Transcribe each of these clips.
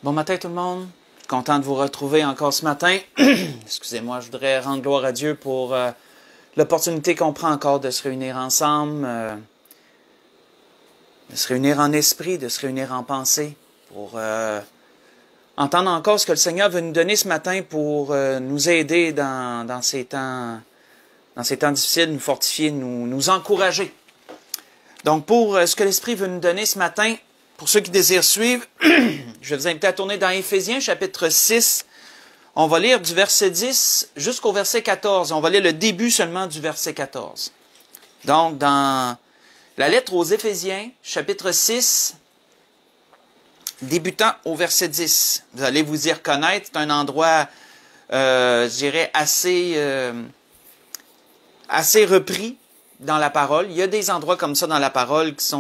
Bon matin tout le monde, content de vous retrouver encore ce matin. Excusez-moi, je voudrais rendre gloire à Dieu pour l'opportunité qu'on prend encore de se réunir ensemble, de se réunir en esprit, de se réunir en pensée, pour entendre encore ce que le Seigneur veut nous donner ce matin pour nous aider dans ces temps difficiles, nous fortifier, nous encourager. Donc pour ce que l'Esprit veut nous donner ce matin, pour ceux qui désirent suivre, je vais vous inviter à tourner dans Éphésiens, chapitre 6. On va lire du verset 10 jusqu'au verset 14. On va lire le début seulement du verset 14. Donc, dans la lettre aux Éphésiens, chapitre 6, débutant au verset 10. Vous allez vous y reconnaître. C'est un endroit, je dirais, assez repris dans la parole. Il y a des endroits comme ça dans la parole qui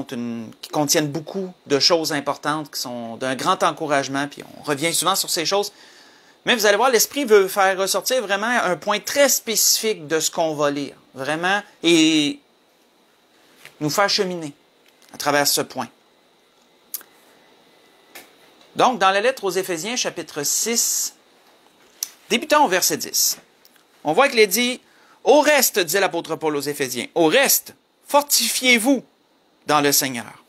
contiennent beaucoup de choses importantes, qui sont d'un grand encouragement, puis on revient souvent sur ces choses. Mais vous allez voir, l'Esprit veut faire ressortir vraiment un point très spécifique de ce qu'on va lire, vraiment, et nous faire cheminer à travers ce point. Donc, dans la lettre aux Éphésiens, chapitre 6, débutant au verset 10, on voit qu'il est dit: au reste, dit l'apôtre Paul aux Éphésiens, au reste, fortifiez-vous dans le Seigneur,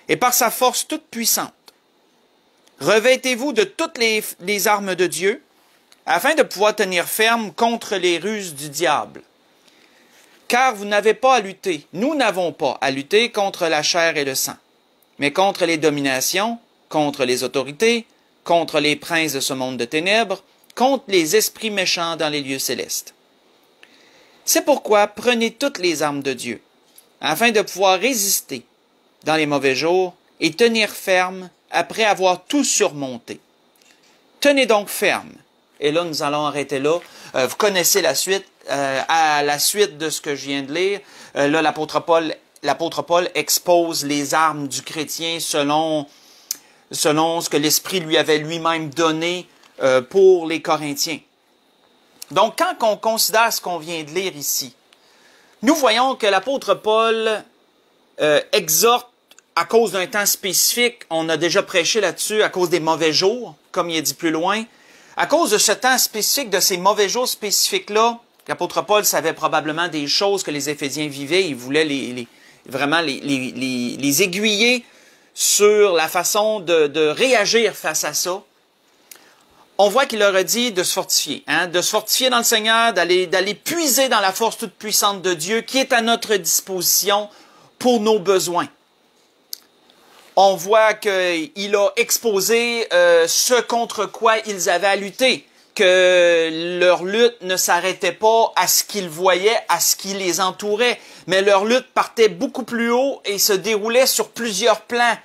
et par sa force toute puissante. Revêtez-vous de toutes les armes de Dieu, afin de pouvoir tenir ferme contre les ruses du diable. Car vous n'avez pas à lutter, nous n'avons pas à lutter contre la chair et le sang, mais contre les dominations, contre les autorités, contre les princes de ce monde de ténèbres, contre les esprits méchants dans les lieux célestes. C'est pourquoi prenez toutes les armes de Dieu, afin de pouvoir résister dans les mauvais jours et tenir ferme après avoir tout surmonté. Tenez donc ferme. Et là, nous allons arrêter là. Vous connaissez la suite. À la suite de ce que je viens de lire, là, l'apôtre Paul expose les armes du chrétien selon ce que l'Esprit lui avait lui-même donné pour les Corinthiens. Donc, quand on considère ce qu'on vient de lire ici, nous voyons que l'apôtre Paul exhorte à cause d'un temps spécifique. On a déjà prêché là-dessus, à cause des mauvais jours, comme il est dit plus loin. À cause de ce temps spécifique, de ces mauvais jours spécifiques-là, l'apôtre Paul savait probablement des choses que les Éphésiens vivaient. Il voulait vraiment les aiguiller sur la façon de réagir face à ça. On voit qu'il leur a dit de se fortifier, de se fortifier dans le Seigneur, d'aller puiser dans la force toute puissante de Dieu qui est à notre disposition pour nos besoins. On voit qu'il a exposé ce contre quoi ils avaient à lutter, que leur lutte ne s'arrêtait pas à ce qu'ils voyaient, à ce qui les entourait, mais leur lutte partait beaucoup plus haut et se déroulait sur plusieurs plans,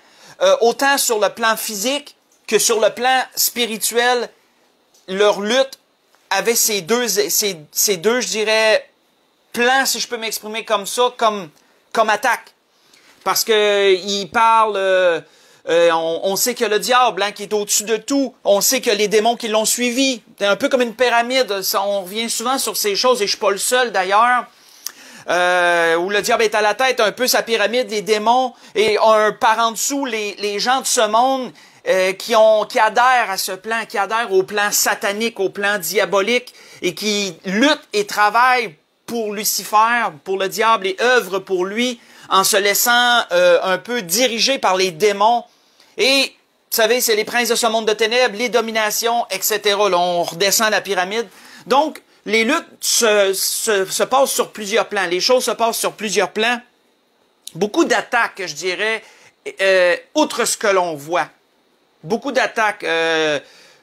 autant sur le plan physique que sur le plan spirituel. Leur lutte avait ces deux, je dirais, plans, si je peux m'exprimer comme ça, comme attaque. Parce que il parle, on sait que le diable qui est au-dessus de tout, on sait que les démons qui l'ont suivi, c'est un peu comme une pyramide, on revient souvent sur ces choses, et je suis pas le seul d'ailleurs, où le diable est à la tête, un peu sa pyramide, les démons, et par en dessous, les gens de ce monde, qui adhèrent à ce plan, qui adhèrent au plan satanique, au plan diabolique, et qui luttent et travaillent pour Lucifer, pour le diable, et œuvrent pour lui, en se laissant un peu diriger par les démons. Et, vous savez, c'est les princes de ce monde de ténèbres, les dominations, etc. Là, on redescend la pyramide. Donc, les luttes se passent sur plusieurs plans. Les choses se passent sur plusieurs plans. Beaucoup d'attaques, je dirais, outre ce que l'on voit. Beaucoup d'attaques.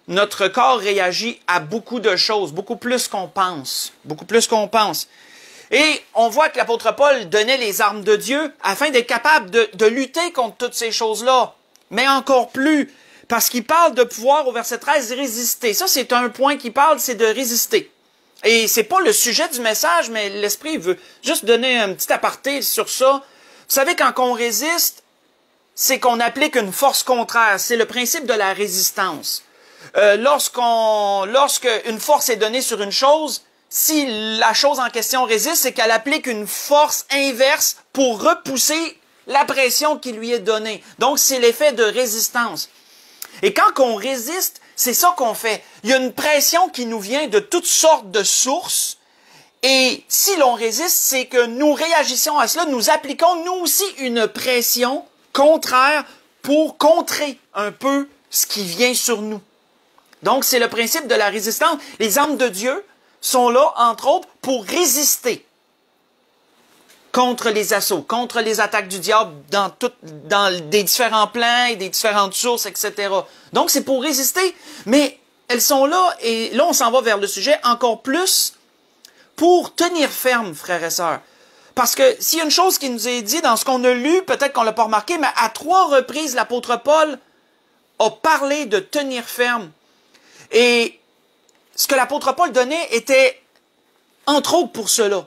Notre corps réagit à beaucoup de choses, beaucoup plus qu'on pense. Beaucoup plus qu'on pense. Et on voit que l'apôtre Paul donnait les armes de Dieu afin d'être capable de lutter contre toutes ces choses-là. Mais encore plus, parce qu'il parle de pouvoir, au verset 13, résister. Ça, c'est un point qu'il parle, c'est de résister. Et c'est pas le sujet du message, mais l'Esprit veut juste donner un petit aparté sur ça. Vous savez, quand on résiste, c'est qu'on applique une force contraire. C'est le principe de la résistance. Lorsque une force est donnée sur une chose, si la chose en question résiste, c'est qu'elle applique une force inverse pour repousser la pression qui lui est donnée. Donc, c'est l'effet de résistance. Et quand on résiste, c'est ça qu'on fait. Il y a une pression qui nous vient de toutes sortes de sources. Et si l'on résiste, c'est que nous réagissons à cela, nous appliquons nous aussi une pression contraire pour contrer un peu ce qui vient sur nous. Donc, c'est le principe de la résistance. Les armes de Dieu sont là, entre autres, pour résister contre les assauts, contre les attaques du diable dans des différents plans et des différentes sources, etc. Donc, c'est pour résister, mais elles sont là, et là, on s'en va vers le sujet encore plus pour tenir ferme, frères et sœurs. Parce que s'il y a une chose qui nous est dit dans ce qu'on a lu, peut-être qu'on ne l'a pas remarqué, mais à 3 reprises, l'apôtre Paul a parlé de tenir ferme. Et ce que l'apôtre Paul donnait était, entre autres, pour cela.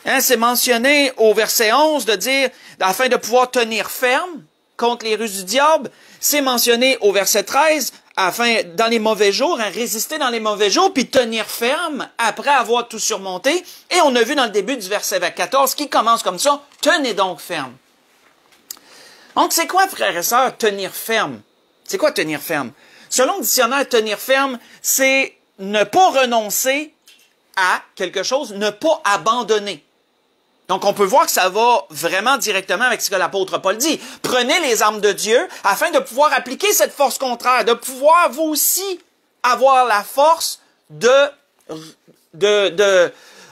Hein, c'est mentionné au verset 11 de dire, afin de pouvoir tenir ferme contre les ruses du diable. C'est mentionné au verset 13, afin, dans les mauvais jours, hein, résister dans les mauvais jours, puis tenir ferme après avoir tout surmonté. Et on a vu dans le début du verset 14 qui commence comme ça, tenez donc ferme. Donc, c'est quoi, frères et sœurs, tenir ferme? C'est quoi tenir ferme? Selon le dictionnaire, tenir ferme, c'est ne pas renoncer à quelque chose, ne pas abandonner. Donc, on peut voir que ça va vraiment directement avec ce que l'apôtre Paul dit. Prenez les armes de Dieu afin de pouvoir appliquer cette force contraire, de pouvoir vous aussi avoir la force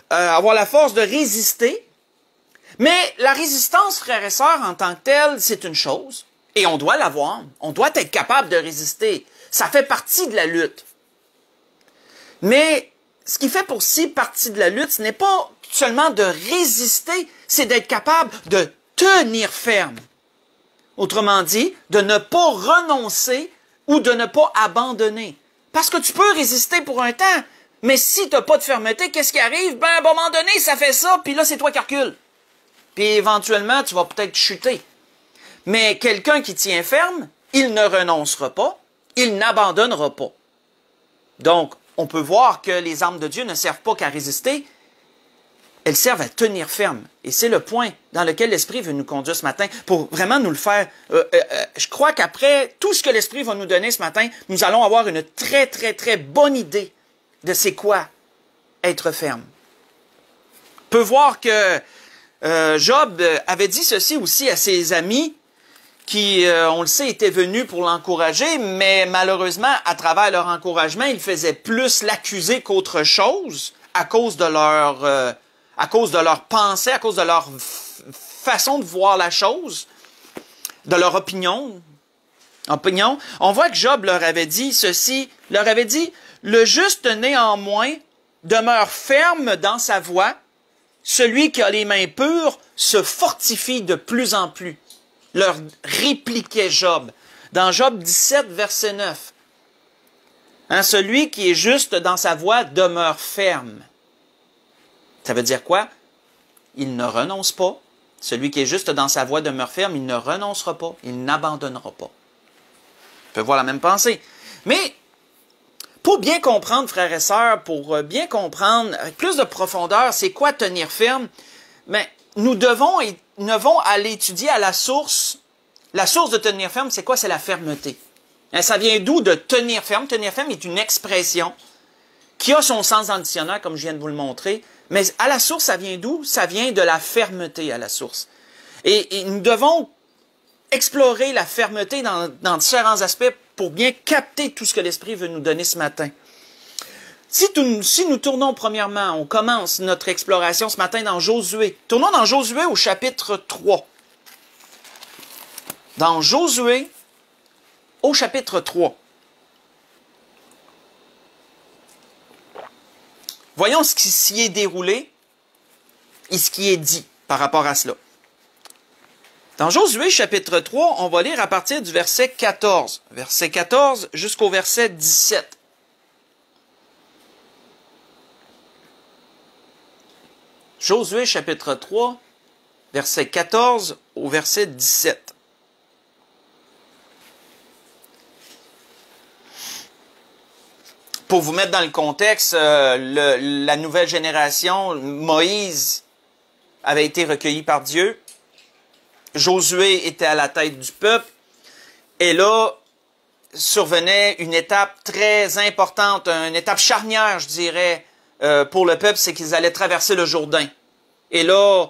avoir la force de résister. Mais la résistance, frères et sœurs, en tant que telle, c'est une chose. Et on doit l'avoir. On doit être capable de résister. Ça fait partie de la lutte. Mais ce qui fait aussi partie de la lutte, ce n'est pas seulement de résister, c'est d'être capable de tenir ferme. Autrement dit, de ne pas renoncer ou de ne pas abandonner. Parce que tu peux résister pour un temps, mais si tu n'as pas de fermeté, qu'est-ce qui arrive? Ben, à un moment donné, ça fait ça, puis là, c'est toi qui recules. Puis éventuellement, tu vas peut-être chuter. Mais quelqu'un qui tient ferme, il ne renoncera pas, il n'abandonnera pas. Donc, on peut voir que les armes de Dieu ne servent pas qu'à résister, elles servent à tenir ferme. Et c'est le point dans lequel l'Esprit veut nous conduire ce matin pour vraiment nous le faire. Je crois qu'après tout ce que l'Esprit va nous donner ce matin, nous allons avoir une très, très, très bonne idée de c'est quoi être ferme. On peut voir que Job avait dit ceci aussi à ses amis qui, on le sait, étaient venus pour l'encourager, mais malheureusement, à travers leur encouragement, ils faisaient plus l'accuser qu'autre chose à cause de leur pensée, à cause de leur façon de voir la chose, de leur opinion. On voit que Job leur avait dit ceci, leur avait dit, « Le juste néanmoins demeure ferme dans sa voie, celui qui a les mains pures se fortifie de plus en plus. » Leur répliquait Job. Dans Job 17, verset 9. Hein, celui qui est juste dans sa voie demeure ferme. Ça veut dire quoi? Il ne renonce pas. Celui qui est juste dans sa voie demeure ferme, il ne renoncera pas, il n'abandonnera pas. On peut voir la même pensée. Mais, pour bien comprendre, frères et sœurs, pour bien comprendre avec plus de profondeur, c'est quoi tenir ferme? Mais nous devons aller étudier à la source. La source de tenir ferme, c'est quoi? C'est la fermeté. Hein, ça vient d'où de tenir ferme? Tenir ferme est une expression qui a son sens dans le dictionnaire, comme je viens de vous le montrer. Mais à la source, ça vient d'où? Ça vient de la fermeté à la source. Et nous devons explorer la fermeté dans différents aspects pour bien capter tout ce que l'Esprit veut nous donner ce matin. Si nous tournons premièrement, on commence notre exploration ce matin dans Josué. Tournons dans Josué au chapitre 3. Dans Josué au chapitre 3. Voyons ce qui s'y est déroulé et ce qui est dit par rapport à cela. Dans Josué chapitre 3, on va lire à partir du verset 14. Verset 14 jusqu'au verset 17. Josué chapitre 3, verset 14 au verset 17. Pour vous mettre dans le contexte, la nouvelle génération, Moïse avait été recueilli par Dieu. Josué était à la tête du peuple. Et là, survenait une étape très importante, une étape charnière, je dirais, pour le peuple, c'est qu'ils allaient traverser le Jourdain. Et là,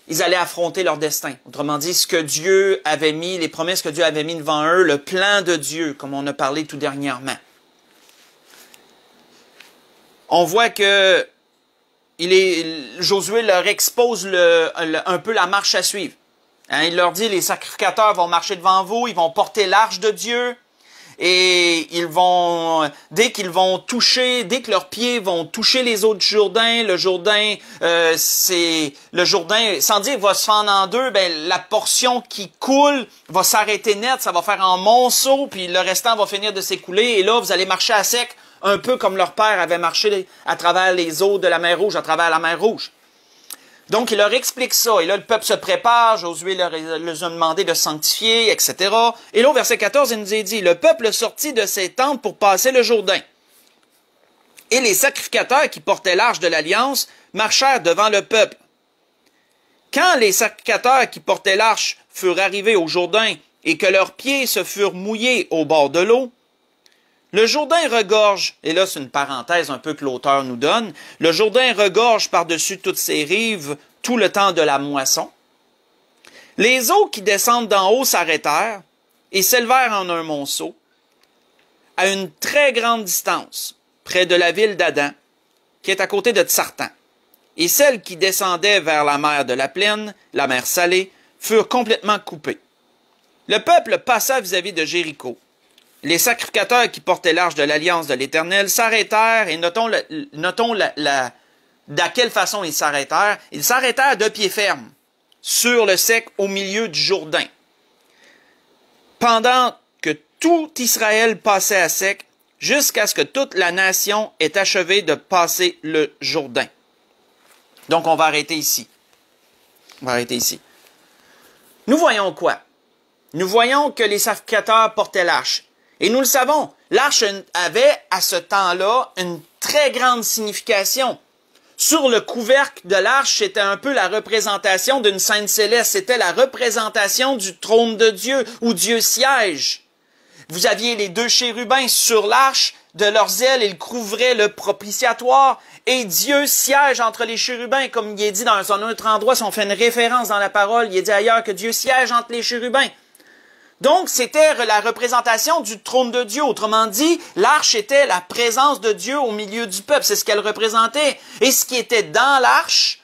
ils allaient affronter leur destin. Autrement dit, ce que Dieu avait mis, les promesses que Dieu avait mis devant eux, le plan de Dieu, comme on a parlé tout dernièrement. On voit que Josué leur expose un peu la marche à suivre. Hein, il leur dit, les sacrificateurs vont marcher devant vous, ils vont porter l'arche de Dieu, et dès que leurs pieds vont toucher les eaux du Jourdain, le Jourdain, sans dire va se fendre en deux, la portion qui coule va s'arrêter net, ça va faire un monceau, puis le restant va finir de s'écouler, et là, vous allez marcher à sec, un peu comme leur père avait marché à travers les eaux de la mer Rouge, à travers la mer Rouge. Donc, il leur explique ça. Et là, le peuple se prépare. Josué leur a demandé de sanctifier, etc. Et là, au verset 14, il nous est dit, « Le peuple sortit de ses tentes pour passer le Jourdain. Et les sacrificateurs qui portaient l'arche de l'Alliance marchèrent devant le peuple. Quand les sacrificateurs qui portaient l'arche furent arrivés au Jourdain et que leurs pieds se furent mouillés au bord de l'eau, le Jourdain regorge, et là c'est une parenthèse un peu que l'auteur nous donne, le Jourdain regorge par-dessus toutes ses rives tout le temps de la moisson. Les eaux qui descendent d'en haut s'arrêtèrent et s'élevèrent en un monceau à une très grande distance, près de la ville d'Adam, qui est à côté de Tsartan. Et celles qui descendaient vers la mer de la plaine, la mer Salée, furent complètement coupées. Le peuple passa vis-à-vis de Jéricho. Les sacrificateurs qui portaient l'arche de l'Alliance de l'Éternel s'arrêtèrent, et notons de quelle façon ils s'arrêtèrent. Ils s'arrêtèrent de pied ferme, sur le sec, au milieu du Jourdain. Pendant que tout Israël passait à sec, jusqu'à ce que toute la nation ait achevé de passer le Jourdain. Donc, on va arrêter ici. Nous voyons quoi? Nous voyons que les sacrificateurs portaient l'arche. Et nous le savons, l'arche avait à ce temps-là une très grande signification. Sur le couvercle de l'arche, c'était un peu la représentation d'une scène céleste. C'était la représentation du trône de Dieu, où Dieu siège. Vous aviez les deux chérubins sur l'arche, de leurs ailes, ils couvraient le propitiatoire, et Dieu siège entre les chérubins, comme il est dit dans un autre endroit, si on fait une référence dans la parole, il est dit ailleurs que Dieu siège entre les chérubins. Donc, c'était la représentation du trône de Dieu. Autrement dit, l'arche était la présence de Dieu au milieu du peuple. C'est ce qu'elle représentait. Et ce qui était dans l'arche,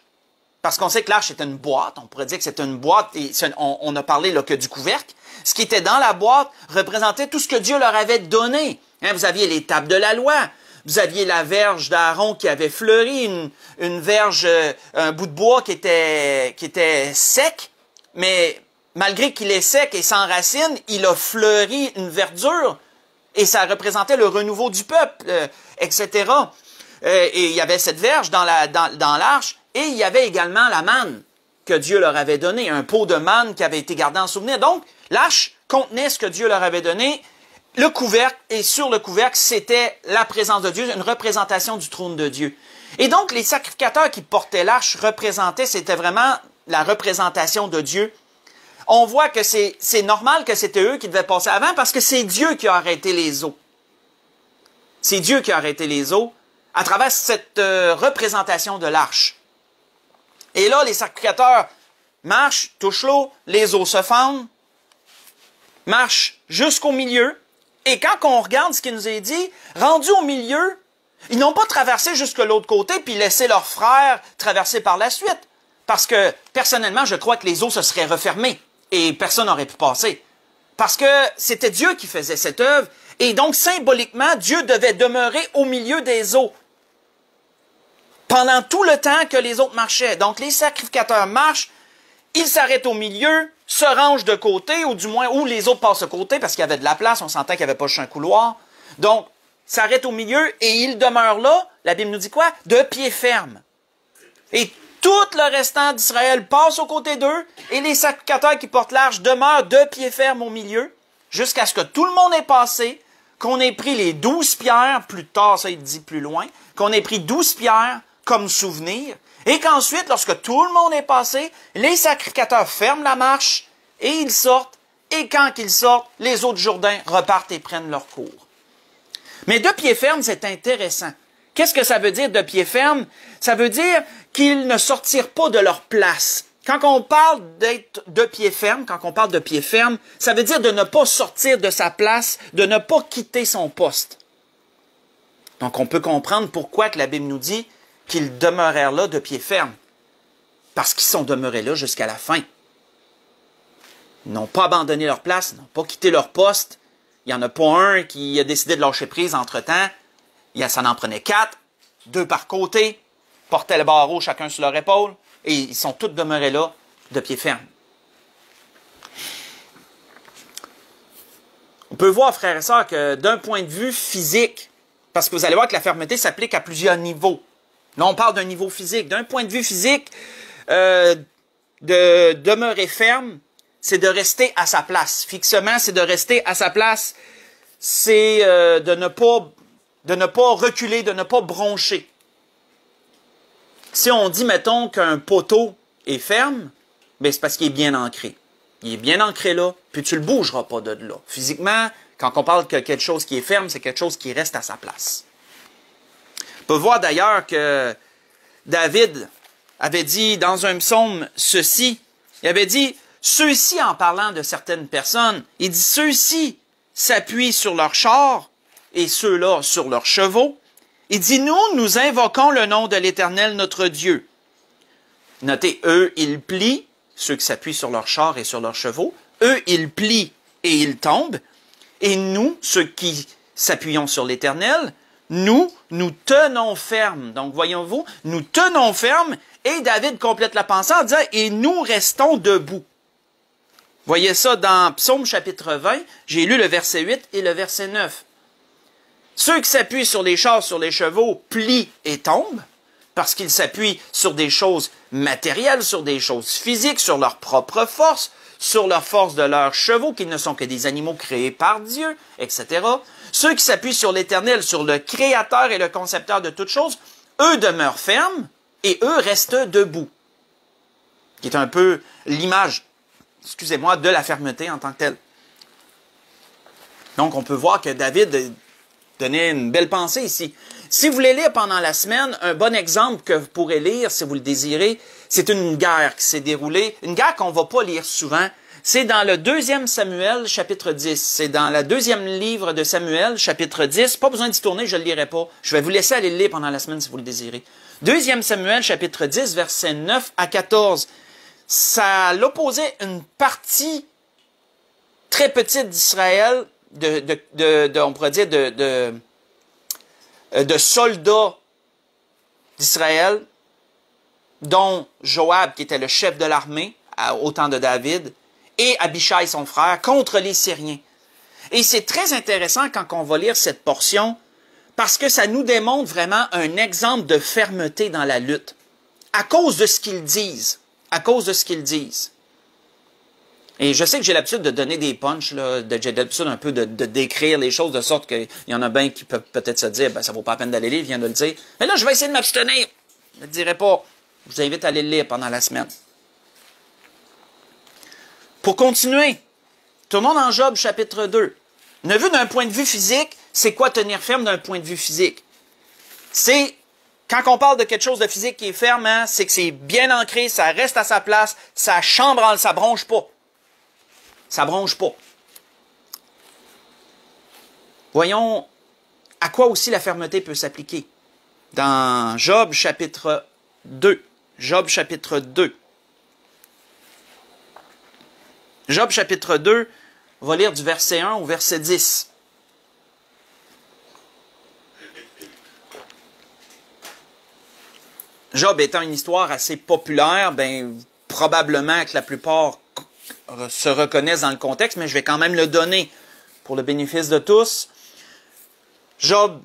parce qu'on sait que l'arche était une boîte, on pourrait dire que c'était une boîte, et on a parlé là, que du couvercle. Ce qui était dans la boîte représentait tout ce que Dieu leur avait donné. Hein, vous aviez les tables de la loi. Vous aviez la verge d'Aaron qui avait fleuri, une verge, un bout de bois qui était sec, mais malgré qu'il est sec et sans racines, il a fleuri une verdure et ça représentait le renouveau du peuple, etc. Et il y avait cette verge dans l'arche et il y avait également la manne que Dieu leur avait donnée, un pot de manne qui avait été gardé en souvenir. Donc, l'arche contenait ce que Dieu leur avait donné. Le couvercle, et sur le couvercle, c'était la présence de Dieu, une représentation du trône de Dieu. Et donc, les sacrificateurs qui portaient l'arche c'était vraiment la représentation de Dieu. On voit que c'est normal que c'était eux qui devaient passer avant parce que c'est Dieu qui a arrêté les eaux. C'est Dieu qui a arrêté les eaux à travers cette représentation de l'arche. Et là, les sacrificateurs marchent, touchent l'eau, les eaux se fendent, marchent jusqu'au milieu. Et quand on regarde ce qui nous est dit, rendus au milieu, ils n'ont pas traversé jusque l'autre côté puis laissé leurs frères traverser par la suite. Parce que, personnellement, je crois que les eaux se seraient refermées et personne n'aurait pu passer. Parce que c'était Dieu qui faisait cette œuvre et donc, symboliquement, Dieu devait demeurer au milieu des eaux pendant tout le temps que les autres marchaient. Donc, les sacrificateurs marchent, ils s'arrêtent au milieu, se rangent de côté, ou du moins, où les autres passent de côté, parce qu'il y avait de la place, on s'entend qu'il n'y avait pas juste un couloir. Donc, s'arrêtent au milieu, et ils demeurent là, la Bible nous dit quoi? De pied ferme. Et tout le restant d'Israël passe aux côtés d'eux, et les sacrificateurs qui portent l'arche demeurent de pied ferme au milieu, jusqu'à ce que tout le monde ait passé, qu'on ait pris les 12 pierres, plus tard, ça il dit plus loin, qu'on ait pris 12 pierres comme souvenir, et qu'ensuite, lorsque tout le monde est passé, les sacrificateurs ferment la marche, et ils sortent, et quand qu'ils sortent, les eaux du Jourdain repartent et prennent leur cours. Mais de pied ferme, c'est intéressant. Qu'est-ce que ça veut dire de pied ferme? Ça veut dire qu'ils ne sortirent pas de leur place. Quand on parle d'être de pied ferme, ça veut dire de ne pas sortir de sa place, de ne pas quitter son poste. Donc on peut comprendre pourquoi que la Bible nous dit qu'ils demeurèrent là de pied ferme. Parce qu'ils sont demeurés là jusqu'à la fin. Ils n'ont pas abandonné leur place, ils n'ont pas quitté leur poste. Il n'y en a pas un qui a décidé de lâcher prise entre-temps. Ça en prenait 4, 2 par côté, portaient le barreau chacun sur leur épaule, et ils sont tous demeurés là, de pied ferme. On peut voir, frères et sœurs, que d'un point de vue physique, parce que vous allez voir que la fermeté s'applique à plusieurs niveaux. Là, on parle d'un niveau physique. D'un point de vue physique, de demeurer ferme, c'est de rester à sa place. Fixement, c'est de rester à sa place. C'est de ne pas reculer, de ne pas broncher. Si on dit, mettons, qu'un poteau est ferme, ben c'est parce qu'il est bien ancré. Il est bien ancré là, puis tu ne le bougeras pas de là. Physiquement, quand on parle que quelque chose qui est ferme, c'est quelque chose qui reste à sa place. On peut voir d'ailleurs que David avait dit dans un psaume ceci. Il avait dit, ceux-ci, en parlant de certaines personnes, il dit, ceux-ci s'appuient sur leurs chars et ceux-là sur leurs chevaux. Il dit, nous invoquons le nom de l'Éternel, notre Dieu. Notez, eux, ils plient, ceux qui s'appuient sur leurs chars et sur leurs chevaux. Eux, ils plient et ils tombent. Et nous, ceux qui s'appuyons sur l'Éternel, nous tenons ferme. Donc, voyons-vous, nous tenons ferme. Et David complète la pensée en disant, et nous restons debout. Voyez ça dans Psaume chapitre 20. J'ai lu le verset 8 et le verset 9. Ceux qui s'appuient sur les chars, sur les chevaux, plient et tombent, parce qu'ils s'appuient sur des choses matérielles, sur des choses physiques, sur leur propre force, sur leur force de leurs chevaux, qui ne sont que des animaux créés par Dieu, etc. Ceux qui s'appuient sur l'Éternel, sur le Créateur et le Concepteur de toutes choses, eux demeurent fermes et eux restent debout. Qui est un peu l'image, excusez-moi, de la fermeté en tant que telle. Donc, on peut voir que David donnait une belle pensée ici. Si vous voulez lire pendant la semaine, un bon exemple que vous pourrez lire, si vous le désirez, c'est une guerre qui s'est déroulée, une guerre qu'on ne va pas lire souvent. C'est dans le 2e Samuel, chapitre 10. C'est dans le 2e livre de Samuel, chapitre 10. Pas besoin d'y tourner, je ne le lirai pas. Je vais vous laisser aller le lire pendant la semaine si vous le désirez. 2e Samuel, chapitre 10, versets 9 à 14. Ça l'opposait une partie très petite d'Israël, on pourrait dire de soldats d'Israël, dont Joab, qui était le chef de l'armée au temps de David, et Abishai, son frère, contre les Syriens. Et c'est très intéressant quand on va lire cette portion, parce que ça nous démontre vraiment un exemple de fermeté dans la lutte, à cause de ce qu'ils disent. À cause de ce qu'ils disent. Et je sais que j'ai l'habitude de donner des punchs, j'ai l'habitude un peu de décrire les choses de sorte qu'il y en a bien qui peuvent peut-être se dire, ben, ça vaut pas la peine d'aller lire, il vient de le dire. Mais là, je vais essayer de m'abstenir. Je ne le dirai pas. Je vous invite à aller le lire pendant la semaine. Pour continuer, tournons dans Job chapitre 2. On a vu d'un point de vue physique, c'est quoi tenir ferme d'un point de vue physique? C'est, quand on parle de quelque chose de physique qui est ferme, hein, c'est que c'est bien ancré, ça reste à sa place, ça chambranle, ça bronche pas. Ça bronche pas. Voyons à quoi aussi la fermeté peut s'appliquer. Dans Job chapitre 2. Job chapitre 2. Job chapitre 2, on va lire du verset 1 au verset 10. Job étant une histoire assez populaire, ben probablement que la plupart se reconnaissent dans le contexte, mais je vais quand même le donner pour le bénéfice de tous. Job,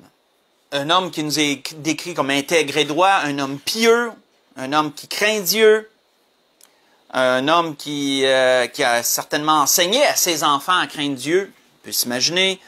un homme qui nous est décrit comme intègre et droit, un homme pieux, un homme qui craint Dieu, un homme qui a certainement enseigné à ses enfants à craindre Dieu, on peut s'imaginer.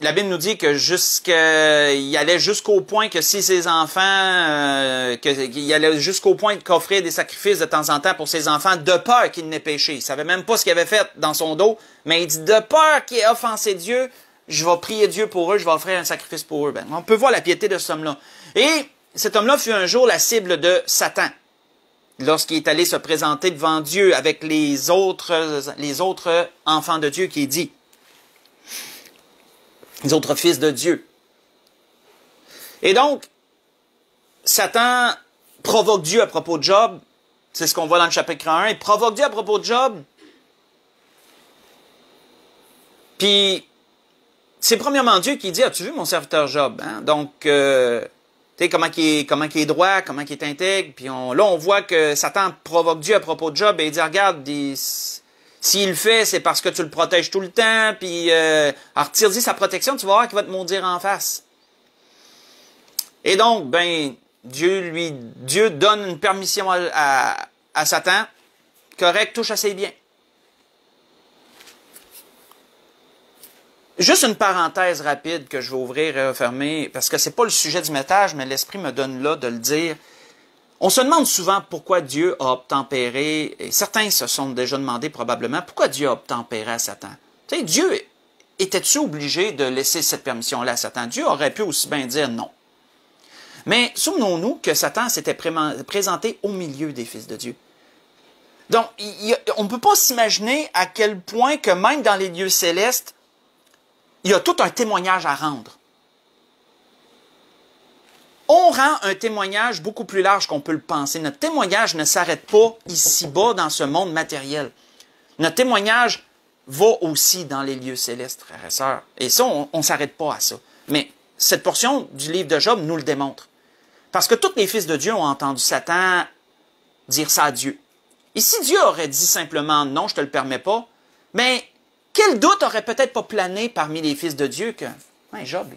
la Bible nous dit que il allait jusqu'au point que si ses enfants, qu'il allait jusqu'au point qu'offrir des sacrifices de temps en temps pour ses enfants, de peur qu'il n'ait péché. Il savait même pas ce qu'il avait fait dans son dos, mais il dit, de peur qu'il ait offensé Dieu, je vais prier Dieu pour eux, je vais offrir un sacrifice pour eux. Ben, on peut voir la piété de cet homme-là. Et cet homme-là fut un jour la cible de Satan, lorsqu'il est allé se présenter devant Dieu avec les autres enfants de Dieu qui est dit. Les autres fils de Dieu. Et donc, Satan provoque Dieu à propos de Job. C'est ce qu'on voit dans le chapitre 1. Il provoque Dieu à propos de Job. Puis, c'est premièrement Dieu qui dit, as-tu vu mon serviteur Job? Hein? Donc, tu sais, comment il est droit, comment il est intègre. Puis là, on voit que Satan provoque Dieu à propos de Job et il dit, regarde, s'il le fait, c'est parce que tu le protèges tout le temps, puis retire-y sa protection, tu vas voir qu'il va te maudire en face. Et donc, ben, Dieu donne une permission à Satan, correct, touche à ses biens. Juste une parenthèse rapide que je vais ouvrir et refermer, parce que c'est pas le sujet du message, mais l'Esprit me donne là de le dire. On se demande souvent pourquoi Dieu a obtempéré, et certains se sont déjà demandé probablement, pourquoi Dieu a obtempéré à Satan. Tu sais, Dieu était-tu obligé de laisser cette permission-là à Satan? Dieu aurait pu aussi bien dire non. Mais souvenons-nous que Satan s'était présenté au milieu des fils de Dieu. Donc, on ne peut pas s'imaginer à quel point que même dans les lieux célestes, il y a tout un témoignage à rendre. On rend un témoignage beaucoup plus large qu'on peut le penser. Notre témoignage ne s'arrête pas ici-bas dans ce monde matériel. Notre témoignage va aussi dans les lieux célestes, frères et sœurs. Et ça, on ne s'arrête pas à ça. Mais cette portion du livre de Job nous le démontre. Parce que tous les fils de Dieu ont entendu Satan dire ça à Dieu. Et si Dieu aurait dit simplement « non, je ne te le permets pas », mais quel doute aurait peut-être pas plané parmi les fils de Dieu que ouais, Job,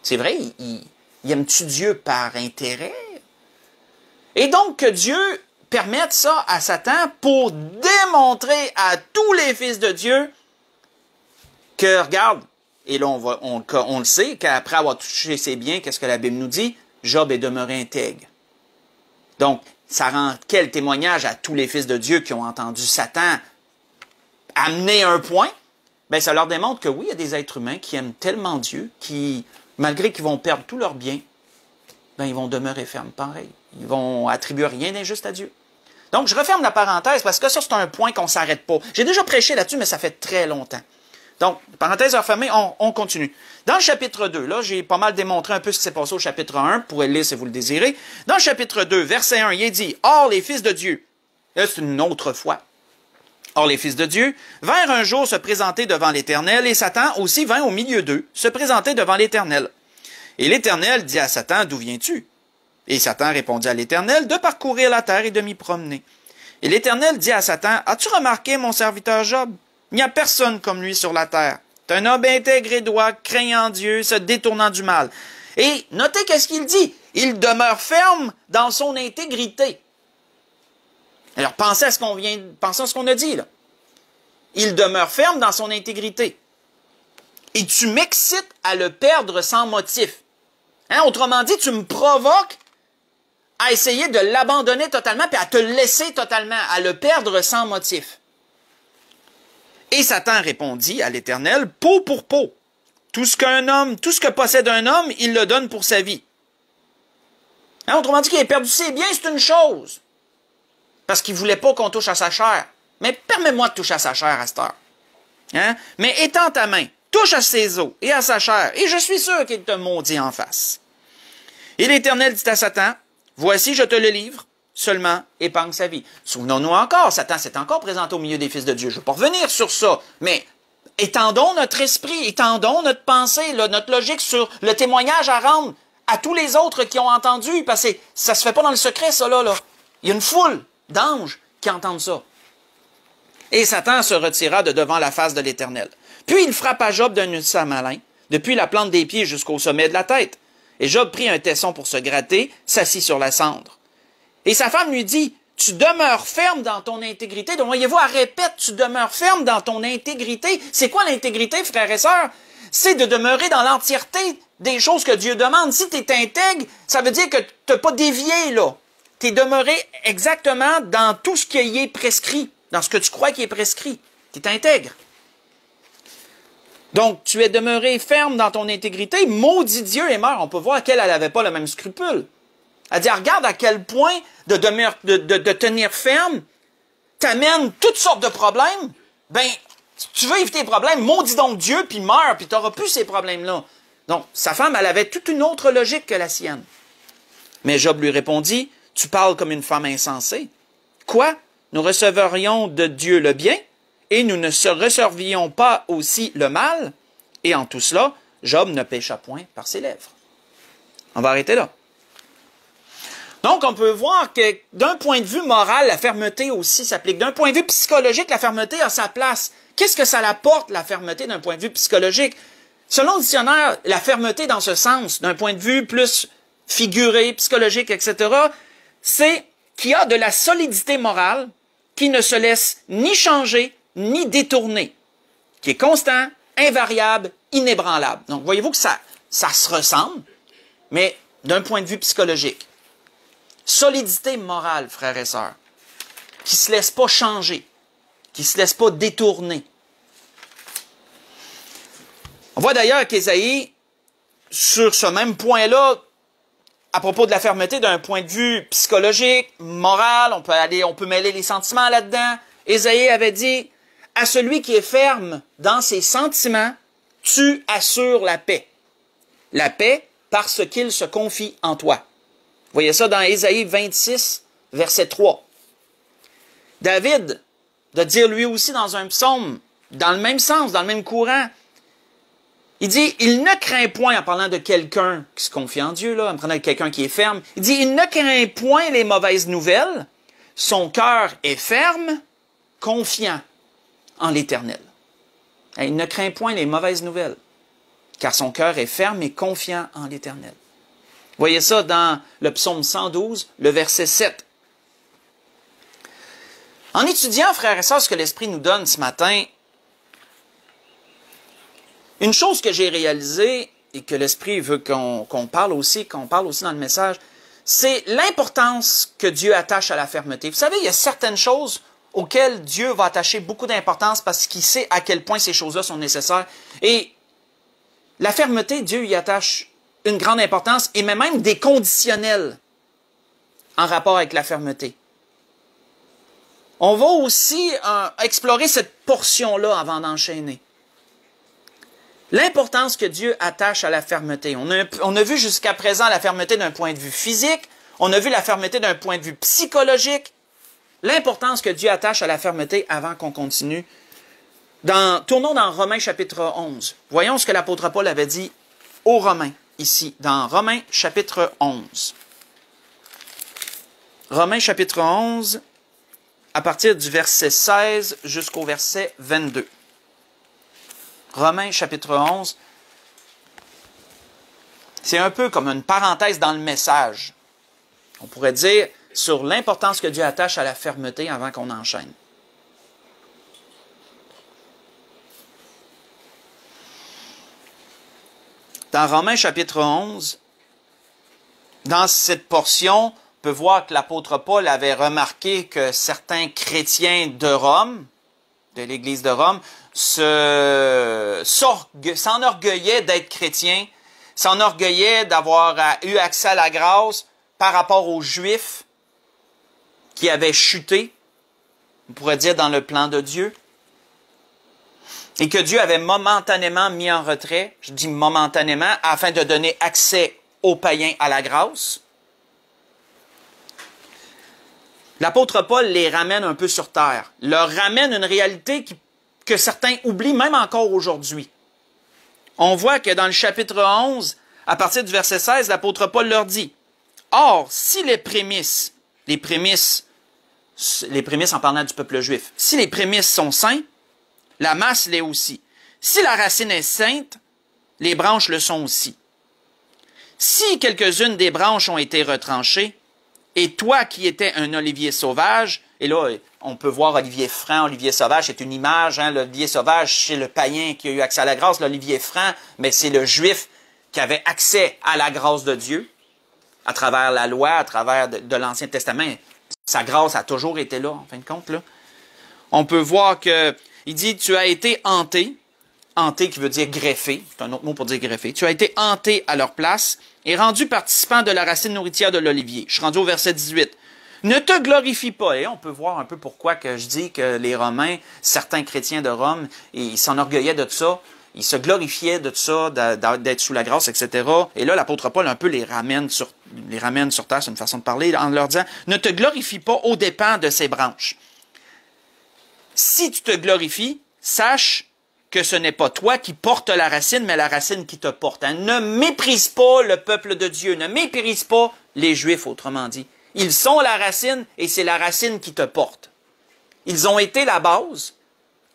c'est vrai, il aime-tu Dieu par intérêt? Et donc que Dieu permette ça à Satan pour démontrer à tous les fils de Dieu que, regarde, et là on le sait, qu'après avoir touché ses biens, qu'est-ce que la Bible nous dit? Job est demeuré intègre. Donc, ça rend quel témoignage à tous les fils de Dieu qui ont entendu Satan amener un point? Ben, ça leur démontre que oui, il y a des êtres humains qui aiment tellement Dieu, qui, malgré qu'ils vont perdre tous leurs biens, ben, ils vont demeurer fermes, pareil. Ils vont attribuer rien d'injuste à Dieu. Donc, je referme la parenthèse parce que ça, c'est un point qu'on ne s'arrête pas. J'ai déjà prêché là-dessus, mais ça fait très longtemps. Donc, parenthèse refermée, on continue. Dans le chapitre 2, là, j'ai pas mal démontré un peu ce qui s'est passé au chapitre 1, vous pourrez le lire si vous le désirez. Dans le chapitre 2, verset 1, il est dit, « Or, les fils de Dieu, là, c'est une autre fois, or, les fils de Dieu vinrent un jour se présenter devant l'Éternel, et Satan aussi vint au milieu d'eux, se présenter devant l'Éternel. Et l'Éternel dit à Satan, « D'où viens-tu? » Et Satan répondit à l'Éternel, « De parcourir la terre et de m'y promener. » Et l'Éternel dit à Satan, « As-tu remarqué mon serviteur Job? Il n'y a personne comme lui sur la terre. C'est un homme intègre et droit, craignant Dieu, se détournant du mal. » Et notez qu'est-ce qu'il dit. Il demeure ferme dans son intégrité. Alors, pensez à ce qu'on a dit, là. Il demeure ferme dans son intégrité. Et tu m'excites à le perdre sans motif. Hein? Autrement dit, tu me provoques à essayer de l'abandonner totalement, puis à te laisser totalement, à le perdre sans motif. Et Satan répondit à l'Éternel, peau pour peau. Tout ce que possède un homme, il le donne pour sa vie. Hein? Autrement dit, qu'il ait perdu ses biens, c'est une chose. Parce qu'il ne voulait pas qu'on touche à sa chair. Mais permets-moi de toucher à sa chair à cette heure. Hein? Mais étends ta main, touche à ses os et à sa chair, et je suis sûr qu'il te maudit en face. Et l'Éternel dit à Satan, voici, je te le livre, seulement épargne sa vie. Souvenons-nous encore, Satan s'est encore présenté au milieu des fils de Dieu. Je ne vais pas revenir sur ça, mais étendons notre esprit, étendons notre pensée, notre logique sur le témoignage à rendre à tous les autres qui ont entendu, parce que ça ne se fait pas dans le secret, ça là. Il y a une foule d'anges qui entendent ça. Et Satan se retira de devant la face de l'Éternel. Puis il frappa Job d'un ulcère malin, depuis la plante des pieds jusqu'au sommet de la tête. Et Job prit un tesson pour se gratter, s'assit sur la cendre. Et sa femme lui dit, tu demeures ferme dans ton intégrité. Donc, voyez-vous, elle répète, tu demeures ferme dans ton intégrité. C'est quoi l'intégrité, frères et sœurs? C'est de demeurer dans l'entièreté des choses que Dieu demande. Si tu es intègre, ça veut dire que tu n'as pas dévié, là. Tu es demeuré exactement dans tout ce qui est prescrit, dans ce que tu crois qui est prescrit. Tu es intègre. Donc, tu es demeuré ferme dans ton intégrité. Maudit Dieu et meurt. On peut voir qu'elle n'avait pas le même scrupule. Elle dit, regarde à quel point de tenir ferme t'amène toutes sortes de problèmes. Ben, si tu veux éviter les problèmes, maudis donc Dieu, puis meurs, puis tu n'auras plus ces problèmes-là. Donc, sa femme, elle avait toute une autre logique que la sienne. Mais Job lui répondit, tu parles comme une femme insensée. Quoi? Nous recevrions de Dieu le bien, et nous ne resservions pas aussi le mal? Et en tout cela, Job ne pécha point par ses lèvres. On va arrêter là. Donc, on peut voir que d'un point de vue moral, la fermeté aussi s'applique. D'un point de vue psychologique, la fermeté a sa place. Qu'est-ce que ça apporte, la fermeté, d'un point de vue psychologique? Selon le dictionnaire, la fermeté dans ce sens, d'un point de vue plus figuré, psychologique, etc., c'est qu'il y a de la solidité morale qui ne se laisse ni changer, ni détourner, qui est constant, invariable, inébranlable. Donc, voyez-vous que ça se ressemble, mais d'un point de vue psychologique. Solidité morale, frères et sœurs, qui ne se laisse pas changer, qui ne se laisse pas détourner. On voit d'ailleurs qu'Ésaïe, sur ce même point-là, à propos de la fermeté d'un point de vue psychologique, moral, on peut mêler les sentiments là-dedans. Ésaïe avait dit, à celui qui est ferme dans ses sentiments, tu assures la paix. La paix parce qu'il se confie en toi. Vous voyez ça dans Ésaïe 26, verset 3. David, de dire lui aussi dans un psaume, dans le même sens, dans le même courant, il dit, il ne craint point, en parlant de quelqu'un qui se confie en Dieu, là, en parlant de quelqu'un qui est ferme, il dit, il ne craint point les mauvaises nouvelles, son cœur est ferme, confiant en l'Éternel. Il ne craint point les mauvaises nouvelles, car son cœur est ferme et confiant en l'Éternel. Voyez ça dans le psaume 112, le verset 7. En étudiant, frères et sœurs, ce que l'Esprit nous donne ce matin, une chose que j'ai réalisée et que l'Esprit veut qu'on parle aussi dans le message, c'est l'importance que Dieu attache à la fermeté. Vous savez, il y a certaines choses auxquelles Dieu va attacher beaucoup d'importance parce qu'il sait à quel point ces choses-là sont nécessaires. Et la fermeté, Dieu y attache une grande importance et met même des conditionnels en rapport avec la fermeté. On va aussi explorer cette portion-là avant d'enchaîner. L'importance que Dieu attache à la fermeté. On a vu jusqu'à présent la fermeté d'un point de vue physique, on a vu la fermeté d'un point de vue psychologique, l'importance que Dieu attache à la fermeté avant qu'on continue. Tournons dans Romains chapitre 11. Voyons ce que l'apôtre Paul avait dit aux Romains, ici, dans Romains chapitre 11. Romains chapitre 11, à partir du verset 16 jusqu'au verset 22. Romains chapitre 11, c'est un peu comme une parenthèse dans le message. On pourrait dire sur l'importance que Dieu attache à la fermeté avant qu'on enchaîne. Dans Romains chapitre 11, dans cette portion, on peut voir que l'apôtre Paul avait remarqué que certains chrétiens de Rome, de l'Église de Rome, s'enorgueillaient d'être chrétiens, s'enorgueillaient d'avoir eu accès à la grâce par rapport aux Juifs qui avaient chuté, on pourrait dire dans le plan de Dieu, et que Dieu avait momentanément mis en retrait, je dis momentanément, afin de donner accès aux païens à la grâce. L'apôtre Paul les ramène un peu sur terre, leur ramène une réalité que certains oublient même encore aujourd'hui. On voit que dans le chapitre 11, à partir du verset 16, l'apôtre Paul leur dit, « Or, si les prémices en parlant du peuple juif, si les prémices sont saints, la masse l'est aussi. Si la racine est sainte, les branches le sont aussi. Si quelques-unes des branches ont été retranchées, Et toi qui étais un olivier sauvage, et là, on peut voir olivier franc, olivier sauvage, c'est une image, hein, l'olivier sauvage, c'est le païen qui a eu accès à la grâce, l'olivier franc, mais c'est le juif qui avait accès à la grâce de Dieu, à travers la loi, à travers de l'Ancien Testament. Sa grâce a toujours été là, en fin de compte, là. On peut voir que, il dit, tu as été hanté, hanté qui veut dire greffé, c'est un autre mot pour dire greffé, tu as été hanté à leur place, et rendu participant de la racine nourritière de l'olivier. Je suis rendu au verset 18. Ne te glorifie pas. Et on peut voir un peu pourquoi que je dis que les Romains, certains chrétiens de Rome, ils s'enorgueillaient de ça. Ils se glorifiaient de ça, d'être sous la grâce, etc. Et là, l'apôtre Paul un peu les ramène sur terre, c'est une façon de parler, en leur disant, ne te glorifie pas aux dépens de ces branches. Si tu te glorifies, sache que ce n'est pas toi qui portes la racine, mais la racine qui te porte. Hein? Ne méprise pas le peuple de Dieu, ne méprise pas les Juifs, autrement dit. Ils sont la racine et c'est la racine qui te porte. Ils ont été la base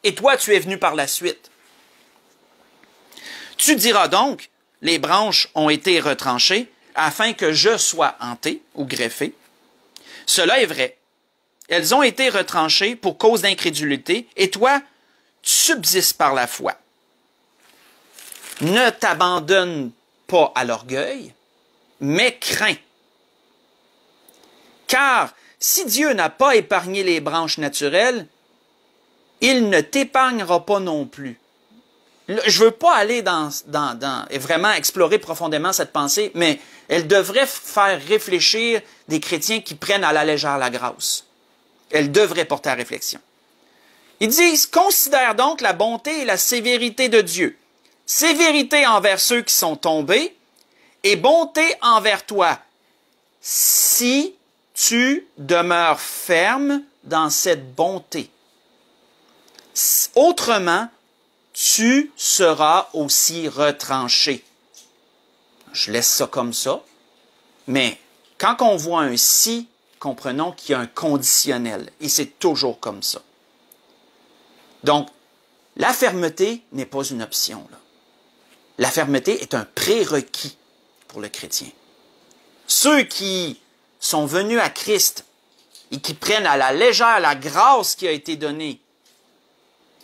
et toi, tu es venu par la suite. Tu diras donc, les branches ont été retranchées afin que je sois hanté ou greffé. Cela est vrai. Elles ont été retranchées pour cause d'incrédulité et toi, tu subsistes par la foi. Ne t'abandonne pas à l'orgueil, mais crains. Car si Dieu n'a pas épargné les branches naturelles, il ne t'épargnera pas non plus. Je veux pas aller et vraiment explorer profondément cette pensée, mais elle devrait faire réfléchir des chrétiens qui prennent à la légère la grâce. Elle devrait porter à réflexion. Ils disent, considère donc la bonté et la sévérité de Dieu. Sévérité envers ceux qui sont tombés et bonté envers toi, si tu demeures ferme dans cette bonté. Autrement, tu seras aussi retranché. Je laisse ça comme ça, mais quand on voit un si, comprenons qu'il y a un conditionnel, et c'est toujours comme ça. Donc, la fermeté n'est pas une option, là. La fermeté est un prérequis pour le chrétien. Ceux qui sont venus à Christ et qui prennent à la légère la grâce qui a été donnée,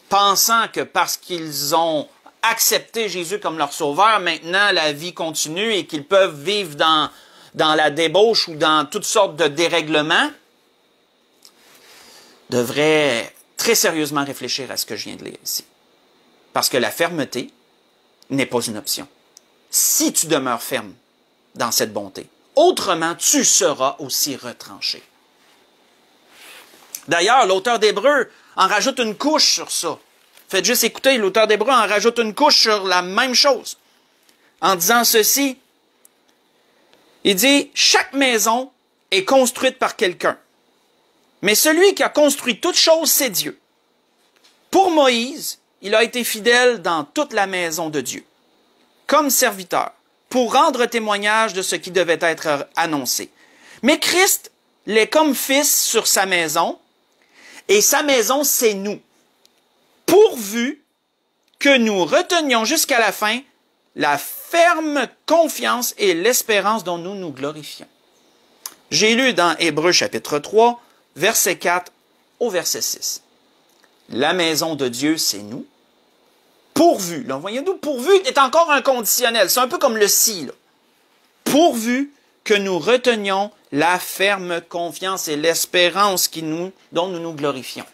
pensant que parce qu'ils ont accepté Jésus comme leur sauveur, maintenant la vie continue et qu'ils peuvent vivre dans la débauche ou dans toutes sortes de dérèglements, devraient très sérieusement réfléchir à ce que je viens de lire ici. Parce que la fermeté n'est pas une option. Si tu demeures ferme dans cette bonté, autrement tu seras aussi retranché. D'ailleurs, l'auteur d'Hébreux en rajoute une couche sur ça. Faites juste écouter, l'auteur d'Hébreux en rajoute une couche sur la même chose. En disant ceci, il dit, chaque maison est construite par quelqu'un. Mais celui qui a construit toute chose, c'est Dieu. Pour Moïse, il a été fidèle dans toute la maison de Dieu, comme serviteur, pour rendre témoignage de ce qui devait être annoncé. Mais Christ l'est comme fils sur sa maison, et sa maison, c'est nous. Pourvu que nous retenions jusqu'à la fin la ferme confiance et l'espérance dont nous nous glorifions. J'ai lu dans Hébreux chapitre 3, verset 4 au verset 6. La maison de Dieu, c'est nous. Pourvu, là, voyez-vous, pourvu est encore un conditionnel. C'est un peu comme le si, là. Pourvu que nous retenions la ferme confiance et l'espérance dont nous nous glorifions.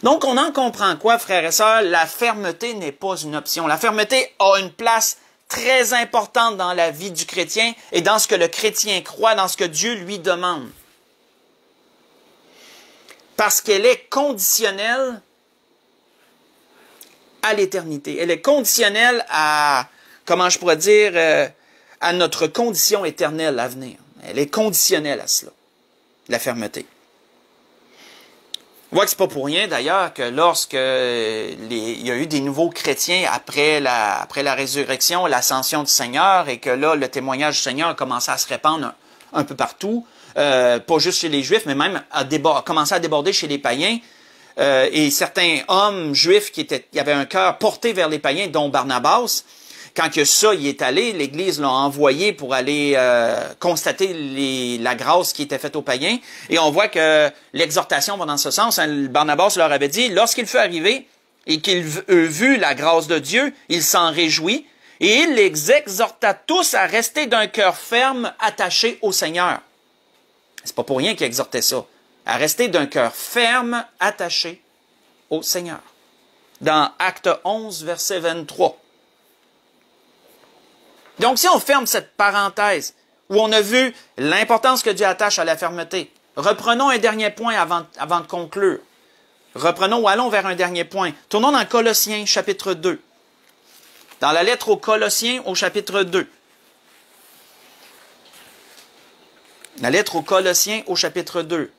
Donc, on en comprend quoi, frères et sœurs? La fermeté n'est pas une option. La fermeté a une place très importante dans la vie du chrétien et dans ce que le chrétien croit, dans ce que Dieu lui demande. Parce qu'elle est conditionnelle à l'éternité. Elle est conditionnelle à, comment je pourrais dire, à notre condition éternelle à venir. Elle est conditionnelle à cela, la fermeté. On voit que c'est pas pour rien, d'ailleurs, que lorsque il y a eu des nouveaux chrétiens après la résurrection, l'ascension du Seigneur, et que là, le témoignage du Seigneur a commencé à se répandre un peu partout, pas juste chez les Juifs, mais même a commencé à déborder chez les païens, et certains hommes juifs qui avaient un cœur porté vers les païens, dont Barnabas, quand que ça y est allé, l'Église l'a envoyé pour aller constater la grâce qui était faite aux païens. Et on voit que l'exhortation va dans ce sens. Hein. Barnabas leur avait dit, lorsqu'il fut arrivé et qu'il eut vu la grâce de Dieu, il s'en réjouit. Et il les exhorta tous à rester d'un cœur ferme, attaché au Seigneur. C'est pas pour rien qu'il exhortait ça. À rester d'un cœur ferme, attaché au Seigneur. Dans Acte 11, verset 23. Donc, si on ferme cette parenthèse, où on a vu l'importance que Dieu attache à la fermeté, reprenons un dernier point avant de conclure. Reprenons ou allons vers un dernier point. Tournons dans Colossiens, chapitre 2. Dans la lettre aux Colossiens, au chapitre 2. La lettre aux Colossiens, au chapitre 2.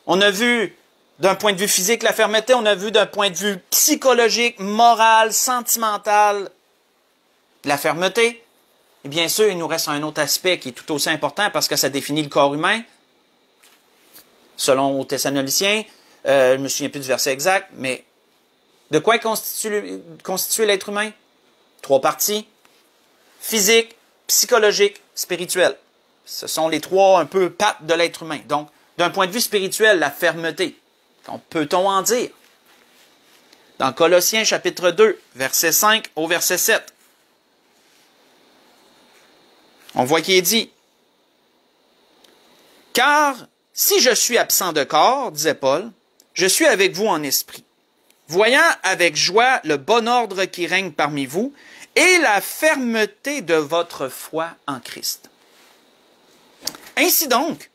On a vu d'un point de vue physique la fermeté, on a vu d'un point de vue psychologique, moral, sentimental la fermeté. Et bien sûr, il nous reste un autre aspect qui est tout aussi important parce que ça définit le corps humain. Selon aux Thessaloniciens, je ne me souviens plus du verset exact, mais de quoi est constitué l'être humain? 3 parties. Physique, psychologique, spirituel. Ce sont les 3 un peu pattes de l'être humain. Donc, d'un point de vue spirituel, la fermeté. Peut-on en dire? Dans Colossiens chapitre 2, verset 5 au verset 7. On voit qu'il est dit, « Car si je suis absent de corps, disait Paul, je suis avec vous en esprit, voyant avec joie le bon ordre qui règne parmi vous et la fermeté de votre foi en Christ. Ainsi donc,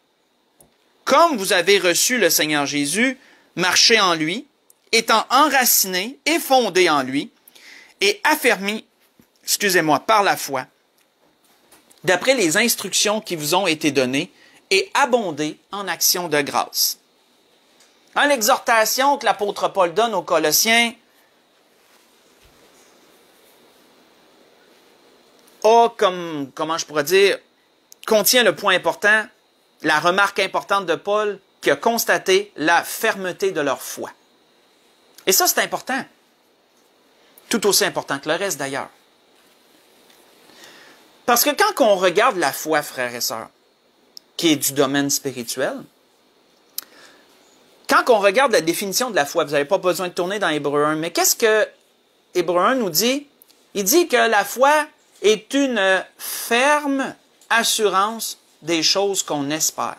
comme vous avez reçu le Seigneur Jésus, marchez en lui, étant enracinés et fondés en lui, et affermis, par la foi, d'après les instructions qui vous ont été données, et abondez en actions de grâce. » L'exhortation que l'apôtre Paul donne aux Colossiens contient le point important, la remarque importante de Paul qui a constaté la fermeté de leur foi. Et ça, c'est important. Tout aussi important que le reste, d'ailleurs. Parce que quand on regarde la foi, frères et sœurs, qui est du domaine spirituel, quand on regarde la définition de la foi, vous n'avez pas besoin de tourner dans Hébreu 1, mais qu'est-ce que Hébreu 1 nous dit? Il dit que la foi est une ferme assurance des choses qu'on espère.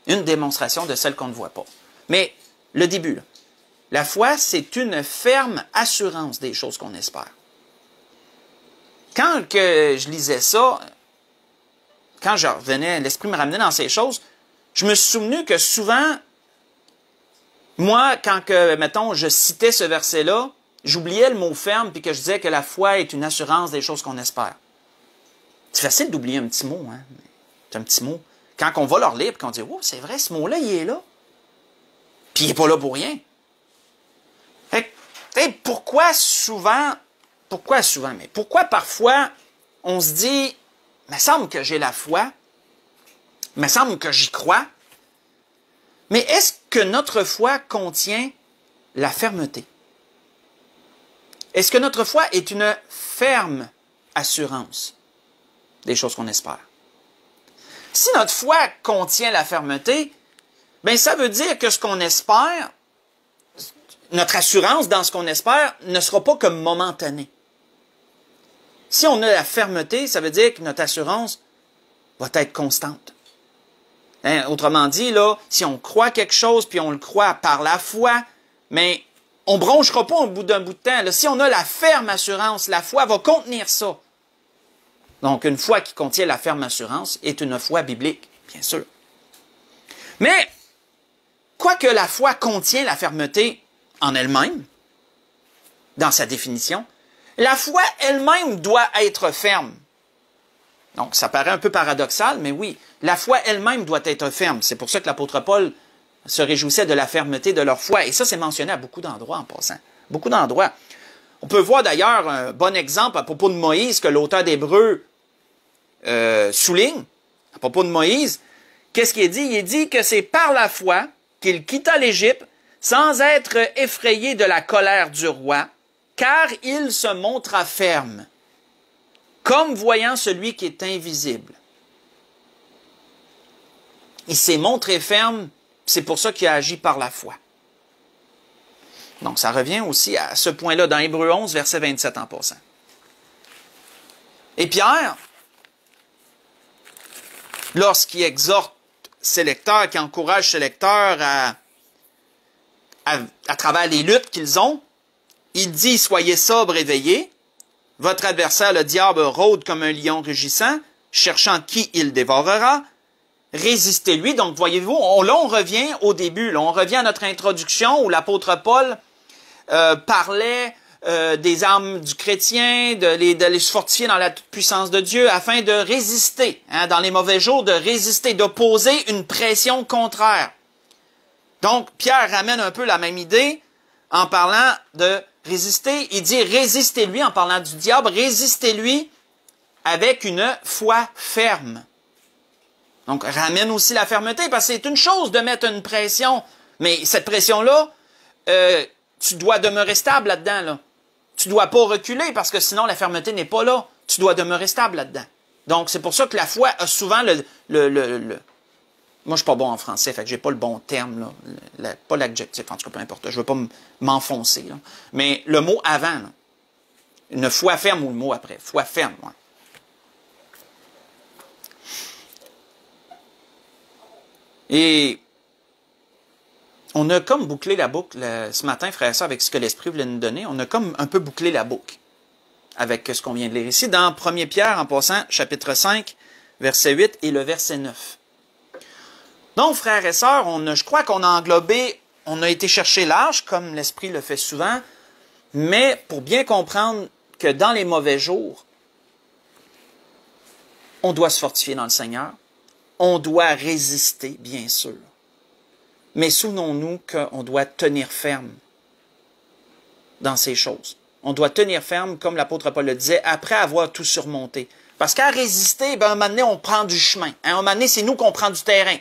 Une démonstration de celles qu'on ne voit pas. Mais le début, là, la foi, c'est une ferme assurance des choses qu'on espère. Quand que je lisais ça, quand je revenais, l'Esprit me ramenait dans ces choses, je me suis souvenu que souvent, moi, quand que, mettons, je citais ce verset-là, j'oubliais le mot ferme puis que je disais que la foi est une assurance des choses qu'on espère. C'est facile d'oublier un petit mot, hein? C'est un petit mot. Quand on va leur lire et qu'on dit « Oh, c'est vrai, ce mot-là, il est là. » Puis il n'est pas là pour rien. Pourquoi parfois on se dit « Il me semble que j'ai la foi, il me semble que j'y crois. » Mais est-ce que notre foi contient la fermeté? Est-ce que notre foi est une ferme assurance des choses qu'on espère? Si notre foi contient la fermeté, bien ça veut dire que ce qu'on espère, notre assurance dans ce qu'on espère, ne sera pas comme momentanée. Si on a la fermeté, ça veut dire que notre assurance va être constante. Hein? Autrement dit, là, si on croit quelque chose, puis on le croit par la foi, mais on ne bronchera pas au bout d'un bout de temps. Là. Si on a la ferme assurance, la foi va contenir ça. Donc, une foi qui contient la ferme assurance est une foi biblique, bien sûr. Mais, quoique la foi contient la fermeté en elle-même, dans sa définition, la foi elle-même doit être ferme. Donc, ça paraît un peu paradoxal, mais oui, la foi elle-même doit être ferme. C'est pour ça que l'apôtre Paul se réjouissait de la fermeté de leur foi. Et ça, c'est mentionné à beaucoup d'endroits en passant. Beaucoup d'endroits. On peut voir d'ailleurs un bon exemple à propos de Moïse que l'auteur d'Hébreux souligne. À propos de Moïse, qu'est-ce qu'il dit? Il dit que c'est par la foi qu'il quitta l'Égypte sans être effrayé de la colère du roi, car il se montra ferme comme voyant celui qui est invisible. Il s'est montré ferme, c'est pour ça qu'il a agi par la foi. Donc, ça revient aussi à ce point-là dans Hébreux 11, verset 27 en passant. Et Pierre, lorsqu'il exhorte ses lecteurs, qui encourage ses lecteurs à travers les luttes qu'ils ont, il dit « Soyez sobres et veillez. Votre adversaire, le diable, rôde comme un lion rugissant, cherchant qui il dévorera. Résistez-lui. » Donc, voyez-vous, là, on revient au début. Là, on revient à notre introduction où l'apôtre Paul parlait des armes du chrétien, de les fortifier dans la puissance de Dieu afin de résister, dans les mauvais jours, de résister, d'opposer une pression contraire. Donc, Pierre ramène un peu la même idée en parlant de résister. Il dit résistez-lui en parlant du diable, résistez-lui avec une foi ferme. Donc, ramène aussi la fermeté parce que c'est une chose de mettre une pression, mais cette pression-là, tu dois demeurer stable là-dedans, là. Tu dois pas reculer parce que sinon la fermeté n'est pas là. Tu dois demeurer stable là-dedans. Donc, c'est pour ça que la foi a souvent Moi, je suis pas bon en français, fait que j'ai pas le bon terme, là. Pas l'adjectif, en tout cas, peu importe. Je veux pas m'enfoncer, là. Mais le mot avant, là. Une foi ferme ou le mot après. Foi ferme, ouais. Et on a comme bouclé la boucle ce matin, frère et sœurs, avec ce que l'Esprit voulait nous donner. On a comme un peu bouclé la boucle avec ce qu'on vient de lire ici. Dans 1 Pierre, en passant, chapitre 5, verset 8 et le verset 9. Donc, frères et sœurs, je crois qu'on a englobé, on a été chercher large, comme l'Esprit le fait souvent, mais pour bien comprendre que dans les mauvais jours, on doit se fortifier dans le Seigneur, on doit résister, bien sûr. Mais souvenons-nous qu'on doit tenir ferme dans ces choses. On doit tenir ferme, comme l'apôtre Paul le disait, après avoir tout surmonté. Parce qu'à résister, un moment donné, on prend du chemin. Un moment donné, c'est nous qu'on prend du terrain.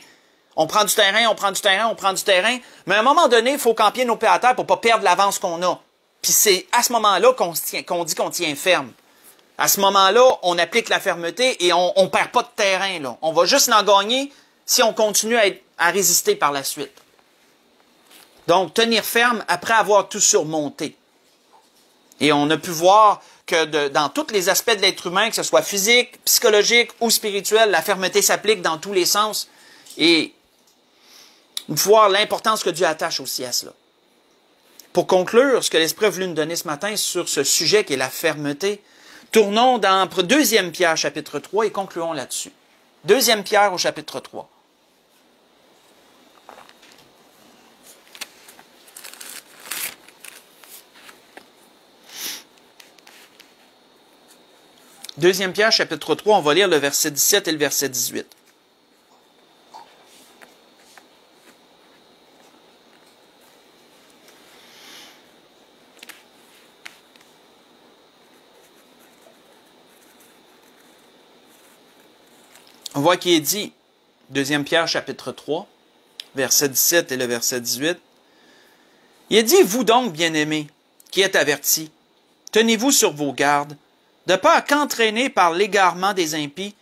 On prend du terrain, on prend du terrain, on prend du terrain. Mais à un moment donné, il faut camper nos pieds à terre pour ne pas perdre l'avance qu'on a. Puis c'est à ce moment-là qu'on dit qu'on tient ferme. À ce moment-là, on applique la fermeté et on ne perd pas de terrain, là. On va juste l'en gagner si on continue à résister par la suite. Donc, tenir ferme après avoir tout surmonté. Et on a pu voir que dans tous les aspects de l'être humain, que ce soit physique, psychologique ou spirituel, la fermeté s'applique dans tous les sens. Et voir l'importance que Dieu attache aussi à cela. Pour conclure, ce que l'Esprit a voulu nous donner ce matin sur ce sujet qui est la fermeté, tournons dans 2 Pierre chapitre 3 et concluons là-dessus. 2 Pierre au chapitre 3. Deuxième Pierre, chapitre 3, on va lire le verset 17 et le verset 18. On voit qu'il est dit, 2 Pierre, chapitre 3, verset 17 et le verset 18. Il est dit, vous donc, bien-aimés, qui êtes avertis, tenez-vous sur vos gardes, de peur qu'entraînés par l'égarement des impies,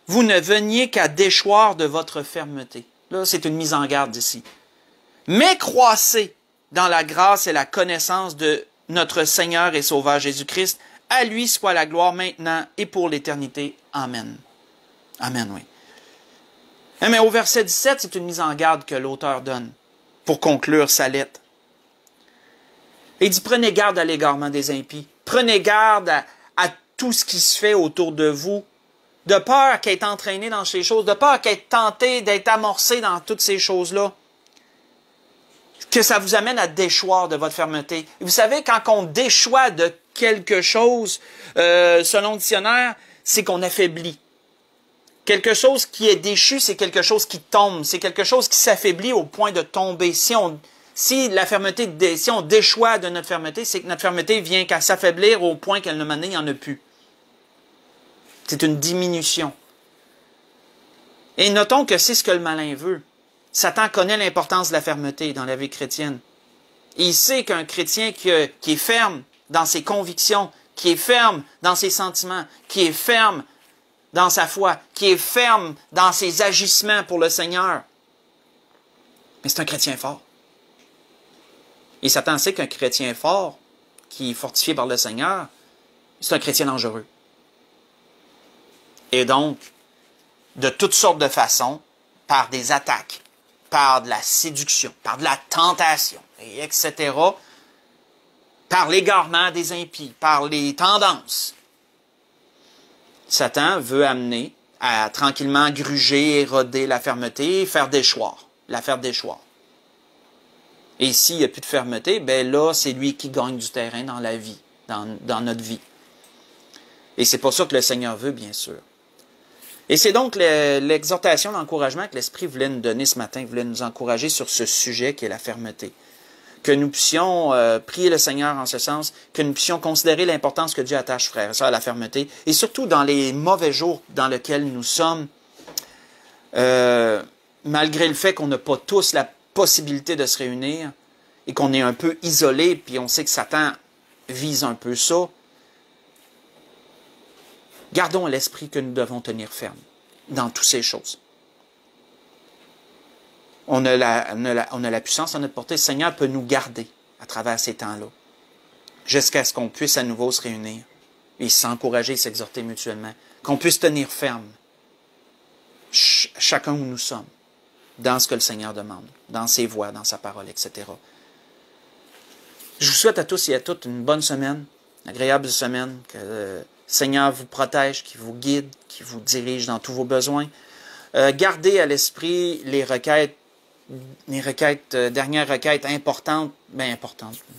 vous ne veniez qu'à déchoir de votre fermeté. Là, c'est une mise en garde ici. Mais croissez dans la grâce et la connaissance de notre Seigneur et Sauveur Jésus-Christ. À lui soit la gloire maintenant et pour l'éternité. Amen. Amen, oui. Mais au verset 17, c'est une mise en garde que l'auteur donne pour conclure sa lettre. Il dit, prenez garde à l'égarement des impies. Prenez garde à tout ce qui se fait autour de vous, de peur qu'être entraîné dans ces choses, de peur qu'être tenté, d'être amorcé dans toutes ces choses-là, que ça vous amène à déchoir de votre fermeté. Et vous savez, quand on déchoit de quelque chose, selon le dictionnaire, c'est qu'on affaiblit. Quelque chose qui est déchu, c'est quelque chose qui tombe, c'est quelque chose qui s'affaiblit au point de tomber. Si on déchoit de notre fermeté, c'est que notre fermeté vient qu'à s'affaiblir au point qu'elle ne n'y en a plus. C'est une diminution. Et notons que c'est ce que le malin veut. Satan connaît l'importance de la fermeté dans la vie chrétienne. Et il sait qu'un chrétien qui est ferme dans ses convictions, qui est ferme dans ses sentiments, qui est ferme dans sa foi, qui est ferme dans ses agissements pour le Seigneur. Mais c'est un chrétien fort. Et Satan sait qu'un chrétien fort, qui est fortifié par le Seigneur, c'est un chrétien dangereux. Et donc, de toutes sortes de façons, par des attaques, par de la séduction, par de la tentation, et etc., par l'égarement des impies, par les tendances, Satan veut amener à tranquillement gruger, éroder la fermeté, faire déchoir, la faire déchoir. Et s'il n'y a plus de fermeté, ben là, c'est lui qui gagne du terrain dans la vie, dans notre vie. Et c'est pas ça que le Seigneur veut, bien sûr. Et c'est donc l'exhortation, l'encouragement que l'Esprit voulait nous donner ce matin, voulait nous encourager sur ce sujet qui est la fermeté. Que nous puissions prier le Seigneur en ce sens, que nous puissions considérer l'importance que Dieu attache, frères et sœurs, à la fermeté, et surtout dans les mauvais jours dans lesquels nous sommes, malgré le fait qu'on n'a pas tous la possibilité de se réunir, et qu'on est un peu isolé, puis on sait que Satan vise un peu ça, gardons à l'esprit que nous devons tenir ferme dans toutes ces choses. On a la puissance à notre portée. Le Seigneur peut nous garder à travers ces temps-là, jusqu'à ce qu'on puisse à nouveau se réunir et s'encourager et s'exhorter mutuellement, qu'on puisse tenir ferme, chacun où nous sommes, dans ce que le Seigneur demande, dans ses voies, dans sa parole, etc. Je vous souhaite à tous et à toutes une bonne semaine, une agréable semaine, que le Seigneur vous protège, qu'il vous guide, qu'il vous dirige dans tous vos besoins. Gardez à l'esprit les requêtes, dernières requêtes importantes,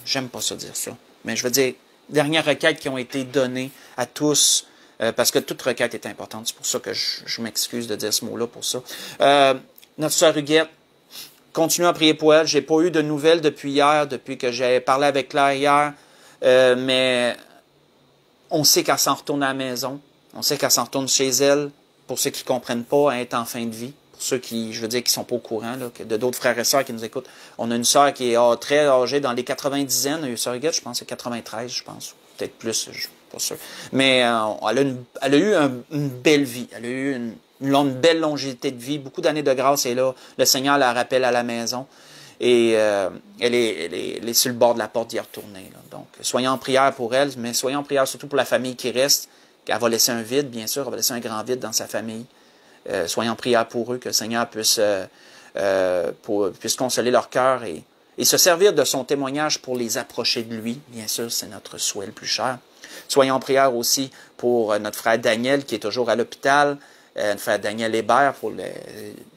j'aime pas ça dire ça, mais je veux dire, dernières requêtes qui ont été données à tous, parce que toute requête est importante, c'est pour ça que je m'excuse de dire ce mot-là pour ça. Notre sœur Huguette, continuez à prier pour elle. J'ai pas eu de nouvelles depuis hier, depuis que j'ai parlé avec Claire hier, mais on sait qu'elle s'en retourne à la maison, on sait qu'elle s'en retourne chez elle, pour ceux qui ne comprennent pas, elle est en fin de vie. Pour ceux qui, je veux dire, qui ne sont pas au courant, là, de d'autres frères et sœurs qui nous écoutent. On a une sœur qui est très âgée, dans les 90aines. Une sœur Huguette, je pense, c'est 93, je pense. Peut-être plus, je ne suis pas sûr. Mais elle a eu une belle vie. Elle a eu une belle longévité de vie. Beaucoup d'années de grâce. Et là, le Seigneur la rappelle à la maison. Et elle est sur le bord de la porte d'y retourner. Là. Donc, soyons en prière pour elle, mais soyons en prière surtout pour la famille qui reste. Elle va laisser un vide, bien sûr. Elle va laisser un grand vide dans sa famille. Soyons en prière pour eux, que le Seigneur puisse consoler leur cœur et se servir de son témoignage pour les approcher de lui. Bien sûr, c'est notre souhait le plus cher. Soyons en prière aussi pour notre frère Daniel, qui est toujours à l'hôpital, notre frère Daniel Hébert,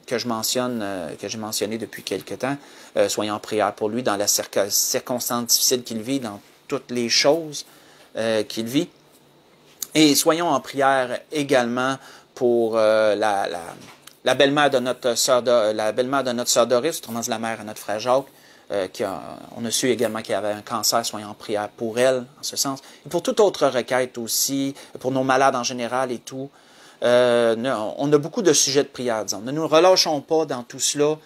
que j'ai mentionné depuis quelque temps. Soyons en prière pour lui dans la circonstance difficile qu'il vit, dans toutes les choses qu'il vit. Et soyons en prière également pour la belle-mère de notre sœur Doris, autrement dit la mère à notre frère Jacques, on a su également qu'il avait un cancer, soyons en prière pour elle, en ce sens. Et pour toute autre requête aussi, pour nos malades en général et tout. On a beaucoup de sujets de prière, disons. Ne nous relâchons pas dans tout cela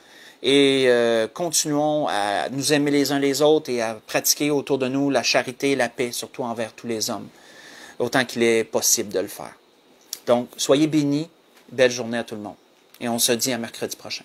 et continuons à nous aimer les uns les autres et à pratiquer autour de nous la charité et la paix, surtout envers tous les hommes, autant qu'il est possible de le faire. Donc, soyez bénis, belle journée à tout le monde. Et on se dit à mercredi prochain.